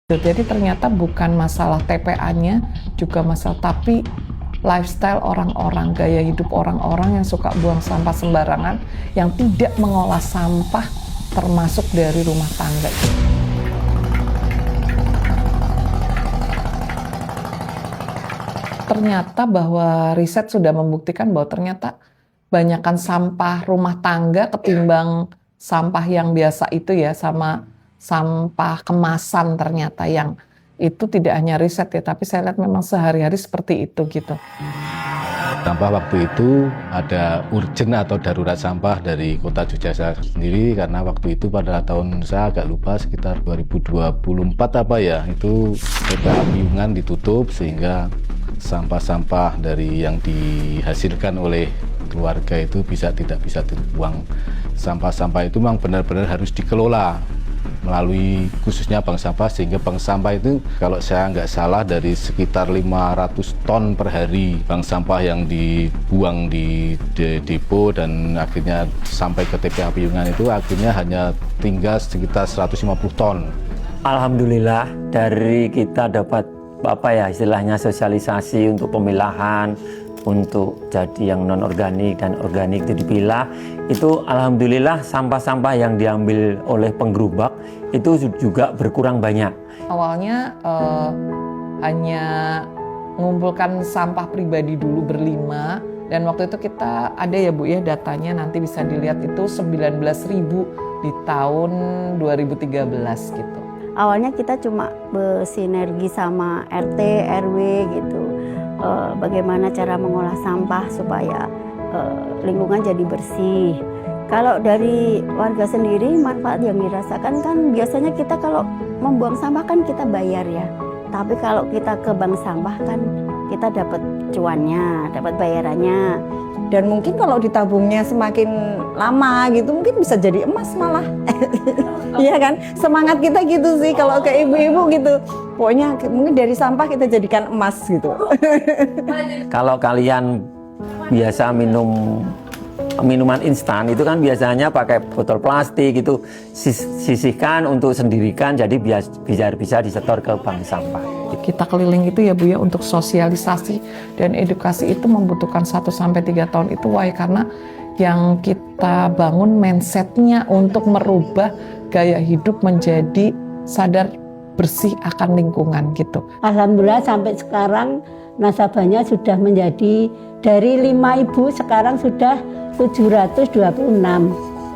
Jadi ternyata bukan masalah TPA-nya, juga masalah, tapi lifestyle orang-orang, gaya hidup orang-orang yang suka buang sampah sembarangan, yang tidak mengolah sampah termasuk dari rumah tangga. Ternyata bahwa riset sudah membuktikan bahwa ternyata banyakkan sampah rumah tangga ketimbang sampah yang biasa itu ya, sama sampah kemasan ternyata yang itu tidak hanya riset ya, tapi saya lihat memang sehari-hari seperti itu gitu. Sampah waktu itu ada urgent atau darurat sampah dari Kota Yogyakarta sendiri, karena waktu itu pada tahun saya agak lupa sekitar 2024 apa ya, itu TPA Piungan ditutup sehingga sampah-sampah dari yang dihasilkan oleh keluarga itu tidak bisa dibuang. Sampah-sampah itu memang benar-benar harus dikelola melalui khususnya bank sampah, sehingga bank sampah itu kalau saya nggak salah dari sekitar 500 ton per hari bank sampah yang dibuang di depo, dan akhirnya sampai ke TPA Piungan itu akhirnya hanya tinggal sekitar 150 ton. Alhamdulillah dari kita dapat istilahnya sosialisasi untuk pemilahan, untuk jadi yang non organik dan organik itu dipilah, itu alhamdulillah sampah-sampah yang diambil oleh penggerubak itu juga berkurang banyak. Awalnya hanya mengumpulkan sampah pribadi dulu berlima, dan waktu itu kita ada ya Bu ya datanya, nanti bisa dilihat itu 19.000 di tahun 2013 gitu. Awalnya kita cuma bersinergi sama RT, RW gitu. Bagaimana cara mengolah sampah supaya lingkungan jadi bersih. Kalau dari warga sendiri, manfaat yang dirasakan kan biasanya kita kalau membuang sampah kan kita bayar ya. Tapi kalau kita ke bank sampah kan kita dapat cuannya, dapat bayarannya. Dan mungkin kalau ditabungnya semakin lama gitu mungkin bisa jadi emas malah. Iya kan? Semangat kita gitu sih kalau ke ibu-ibu gitu. Pokoknya mungkin dari sampah kita jadikan emas gitu. Kalau kalian biasa minum minuman instan itu kan biasanya pakai botol plastik itu, sisihkan untuk sendirikan, jadi bisa disetor ke bank sampah. Kita keliling itu ya Bu ya untuk sosialisasi dan edukasi itu membutuhkan 1-3 tahun itu karena yang kita bangun mindsetnya untuk merubah gaya hidup menjadi sadar bersih akan lingkungan gitu. Alhamdulillah sampai sekarang nasabahnya sudah menjadi dari 5.000 sekarang sudah 726.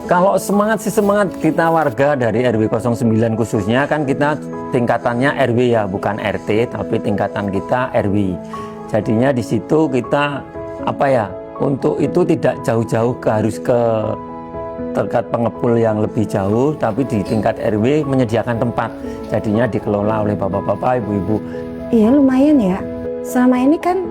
Kalau semangat kita warga dari RW 09 khususnya kan kita tingkatannya RW ya, bukan RT, tapi tingkatan kita RW. Jadinya di situ kita untuk itu tidak jauh-jauh harus ke terkait pengepul yang lebih jauh, tapi di tingkat RW menyediakan tempat. Jadinya dikelola oleh bapak-bapak, ibu-ibu. Iya lumayan ya. Selama ini kan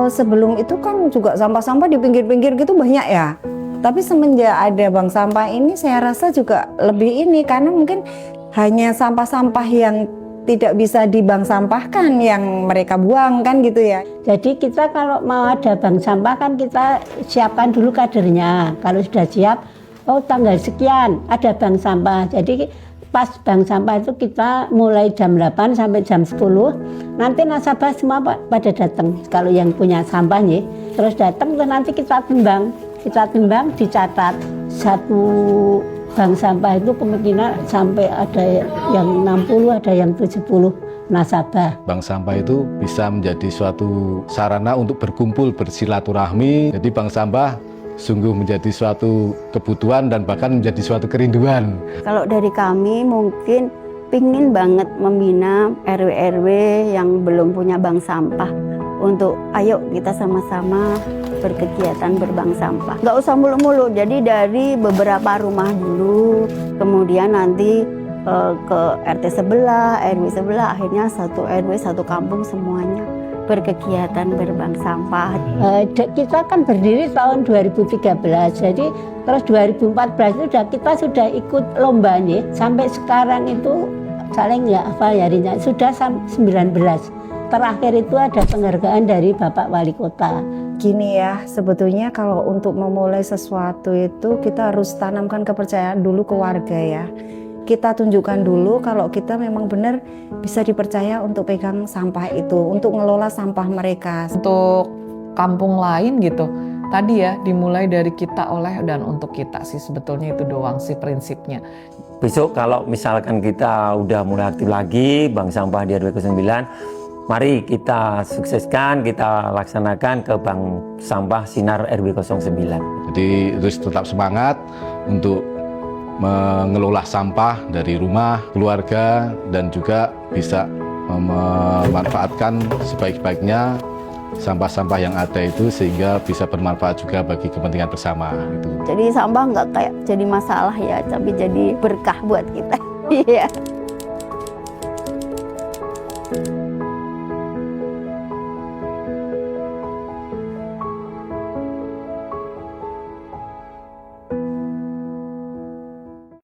sebelum itu kan juga sampah-sampah di pinggir-pinggir gitu banyak ya. Tapi semenjak ada bank sampah ini saya rasa juga lebih ini, karena mungkin hanya sampah-sampah yang tidak bisa dibank sampahkan yang mereka buang kan gitu ya. Jadi kita kalau mau ada bank sampah kan kita siapkan dulu kadernya. Kalau sudah siap, tanggal sekian ada bank sampah. Jadi pas bank sampah itu kita mulai jam 8 sampai jam 10. Nanti nasabah semua pada datang. Kalau yang punya sampah nih, terus datang nanti kita timbang. Kita timbang, dicatat. Satu bank sampah itu kemungkinan sampai ada yang 60, ada yang 70 nasabah. Bank sampah itu bisa menjadi suatu sarana untuk berkumpul, bersilaturahmi. Jadi bank sampah sungguh menjadi suatu kebutuhan dan bahkan menjadi suatu kerinduan. Kalau dari kami mungkin pingin banget membina RW-RW yang belum punya bank sampah. Untuk ayo kita sama-sama berkegiatan berbank sampah. Nggak usah mulu-mulu, jadi dari beberapa rumah dulu, kemudian nanti ke RT sebelah, RW sebelah, akhirnya satu RW, satu kampung semuanya berkegiatan berbank sampah. Kita kan berdiri tahun 2013, jadi terus 2014 itu kita sudah ikut lomba nih, sampai sekarang itu saling nggak hafal harinya, sudah 19. Terakhir itu ada penghargaan dari Bapak Wali Kota. Gini ya, sebetulnya kalau untuk memulai sesuatu itu kita harus tanamkan kepercayaan dulu ke warga ya. kita tunjukkan dulu kalau kita memang benar bisa dipercaya untuk pegang sampah itu, untuk ngelola sampah mereka. Untuk kampung lain gitu, tadi ya dimulai dari kita, oleh, dan untuk kita sih, sebetulnya itu doang sih prinsipnya. Besok kalau misalkan kita udah mulai aktif lagi Bank Sampah di RW 09, mari kita sukseskan, kita laksanakan ke Bank Sampah Sinar RW 09. Jadi terus tetap semangat untuk mengelola sampah dari rumah, keluarga, dan juga bisa memanfaatkan sebaik-baiknya sampah-sampah yang ada itu sehingga bisa bermanfaat juga bagi kepentingan bersama. Gitu. Jadi sampah nggak kayak jadi masalah ya, tapi jadi berkah buat kita. Iya.